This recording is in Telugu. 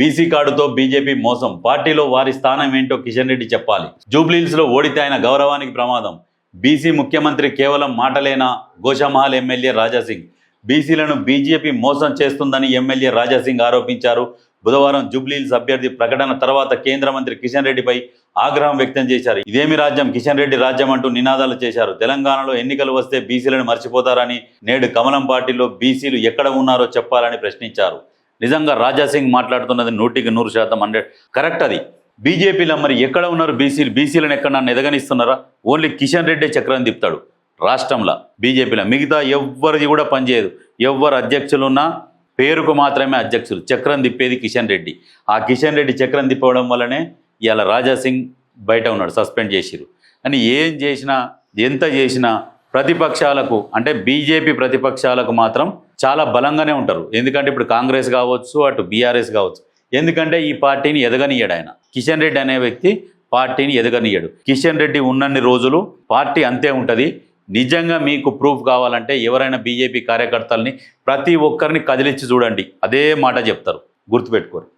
బీసీ కార్డుతో బీజేపీ మోసం, పార్టీలో వారి స్థానం ఏంటో కిషన్ రెడ్డి చెప్పాలి. జూబ్లీహిల్స్లో ఓడితే ఆయన గౌరవానికి ప్రమాదం. బీసీ ముఖ్యమంత్రి కేవలం మాటలేనా? గోషామహల్ ఎమ్మెల్యే రాజాసింగ్. బీసీలను బీజేపీ మోసం చేస్తుందని ఎమ్మెల్యే రాజాసింగ్ ఆరోపించారు. బుధవారం జూబ్లీహిల్స్ అభ్యర్థి ప్రకటన తర్వాత కేంద్ర మంత్రి కిషన్ రెడ్డిపై ఆగ్రహం వ్యక్తం చేశారు. ఇదేమి రాజ్యం, కిషన్ రెడ్డి రాజ్యం అంటూ నినాదాలు చేశారు. తెలంగాణలో ఎన్నికలు వస్తే బీసీలను మర్చిపోతారని, నేడు కమలం పార్టీలో బీసీలు ఎక్కడ ఉన్నారో చెప్పాలని ప్రశ్నించారు. నిజంగా రాజాసింగ్ మాట్లాడుతున్నది 100% కరెక్ట్. అది బీజేపీలో మరి ఎక్కడ ఉన్నారు బీసీలను ఎక్కడ నన్ను ఎదగనిస్తున్నారా? ఓన్లీ కిషన్ రెడ్డి చక్రం తిప్పుతాడు రాష్ట్రంలో బీజేపీలో. మిగతా ఎవ్వరిది కూడా పనిచేయదు. ఎవ్వరు అధ్యక్షులున్నా పేరుకు మాత్రమే అధ్యక్షులు. చక్రం తిప్పేది కిషన్ రెడ్డి. ఆ కిషన్ రెడ్డి చక్రం తిప్పడం వల్లనే ఇవాళ రాజాసింగ్ బయట ఉన్నాడు, సస్పెండ్ చేసిరు. అని ఏం చేసినా ఎంత చేసినా ప్రతిపక్షాలకు అంటే బీజేపీ ప్రతిపక్షాలకు మాత్రం చాలా బలంగానే ఉంటారు. ఎందుకంటే ఇప్పుడు కాంగ్రెస్ కావచ్చు, అటు బీఆర్ఎస్ కావచ్చు. ఎందుకంటే ఈ పార్టీని ఎదగనియ్యాడు ఆయన. కిషన్ రెడ్డి అనే వ్యక్తి పార్టీని ఎదగనియ్యాడు. కిషన్ రెడ్డి ఉన్నన్ని రోజులు పార్టీ అంతే ఉంటుంది. నిజంగా మీకు ప్రూఫ్ కావాలంటే ఎవరైనా బీజేపీ కార్యకర్తల్ని ప్రతి ఒక్కరిని కదిలించి చూడండి, అదే మాట చెప్తారు. గుర్తుపెట్టుకోరు.